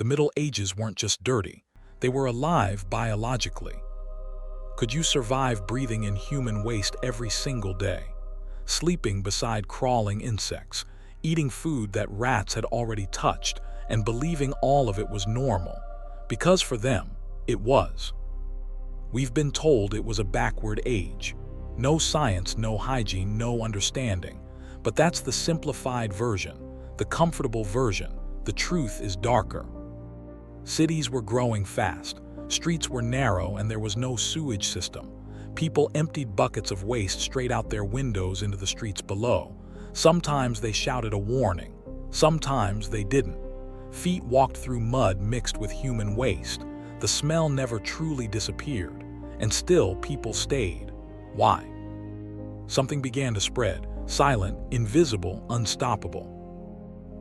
The Middle Ages weren't just dirty, they were alive biologically. Could you survive breathing in human waste every single day? Sleeping beside crawling insects, eating food that rats had already touched, and believing all of it was normal, because for them, it was. We've been told it was a backward age. No science, no hygiene, no understanding. But that's the simplified version, the comfortable version. The truth is darker. Cities were growing fast. Streets were narrow and there was no sewage system. People emptied buckets of waste straight out their windows into the streets below. Sometimes they shouted a warning. Sometimes they didn't. Feet walked through mud mixed with human waste. The smell never truly disappeared. And still people stayed. Why? Something began to spread. Silent, invisible, unstoppable.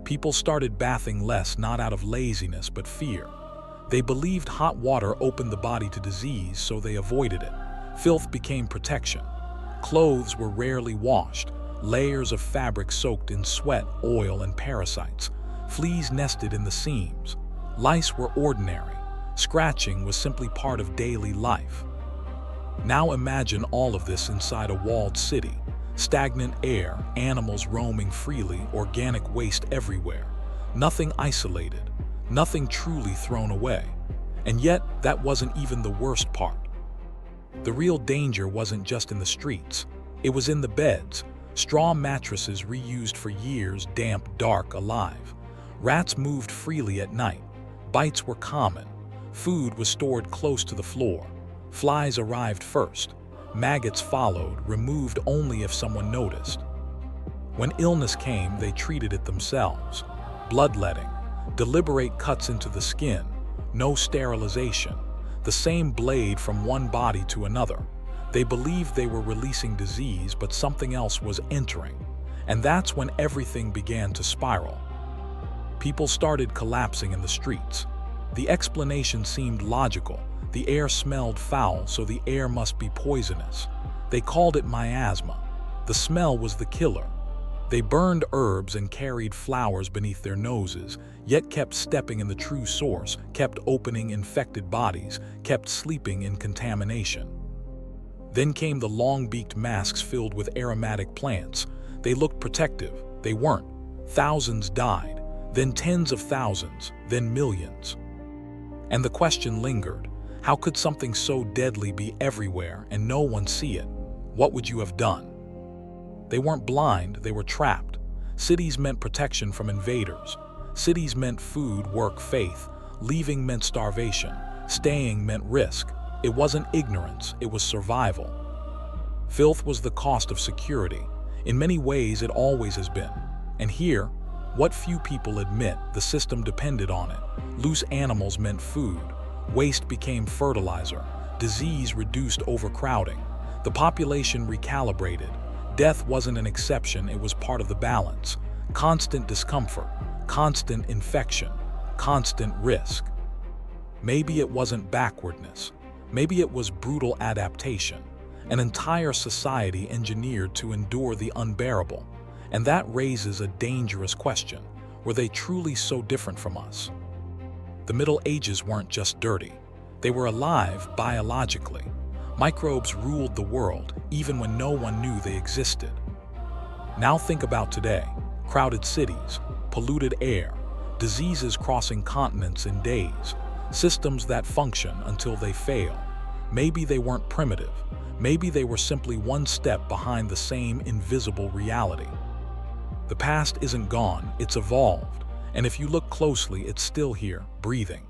People started bathing less, not out of laziness but fear. They believed hot water opened the body to disease, so they avoided it. Filth became protection. Clothes were rarely washed, layers of fabric soaked in sweat, oil, and parasites. Fleas nested in the seams. Lice were ordinary. Scratching was simply part of daily life. Now imagine all of this inside a walled city. Stagnant air, animals roaming freely, organic waste everywhere. Nothing isolated, nothing truly thrown away. And yet, that wasn't even the worst part. The real danger wasn't just in the streets. It was in the beds. Straw mattresses reused for years, damp, dark, alive. Rats moved freely at night. Bites were common. Food was stored close to the floor. Flies arrived first. Maggots followed, removed only if someone noticed. When illness came, they treated it themselves. Bloodletting, deliberate cuts into the skin, no sterilization, the same blade from one body to another. They believed they were releasing disease, but something else was entering. And that's when everything began to spiral. People started collapsing in the streets. The explanation seemed logical. The air smelled foul, so the air must be poisonous. They called it miasma. The smell was the killer. They burned herbs and carried flowers beneath their noses, yet kept stepping in the true source, kept opening infected bodies, kept sleeping in contamination. Then came the long-beaked masks filled with aromatic plants. They looked protective. They weren't. Thousands died, then tens of thousands, then millions. And the question lingered. How could something so deadly be everywhere and no one see it? What would you have done? They weren't blind, they were trapped. Cities meant protection from invaders. Cities meant food, work, faith. Leaving meant starvation. Staying meant risk. It wasn't ignorance, it was survival. Filth was the cost of security. In many ways, it always has been. And here, what few people admit, the system depended on it. Loose animals meant food. Waste became fertilizer. Disease reduced overcrowding. The population recalibrated. Death wasn't an exception, it was part of the balance. Constant discomfort, constant infection, constant risk. Maybe it wasn't backwardness. Maybe it was brutal adaptation. An entire society engineered to endure the unbearable. And that raises a dangerous question. Were they truly so different from us? The Middle Ages weren't just dirty. They were alive biologically. Microbes ruled the world, even when no one knew they existed. Now think about today. Crowded cities, polluted air, diseases crossing continents in days, systems that function until they fail. Maybe they weren't primitive. Maybe they were simply one step behind the same invisible reality. The past isn't gone, it's evolved. And if you look closely, it's still here, breathing.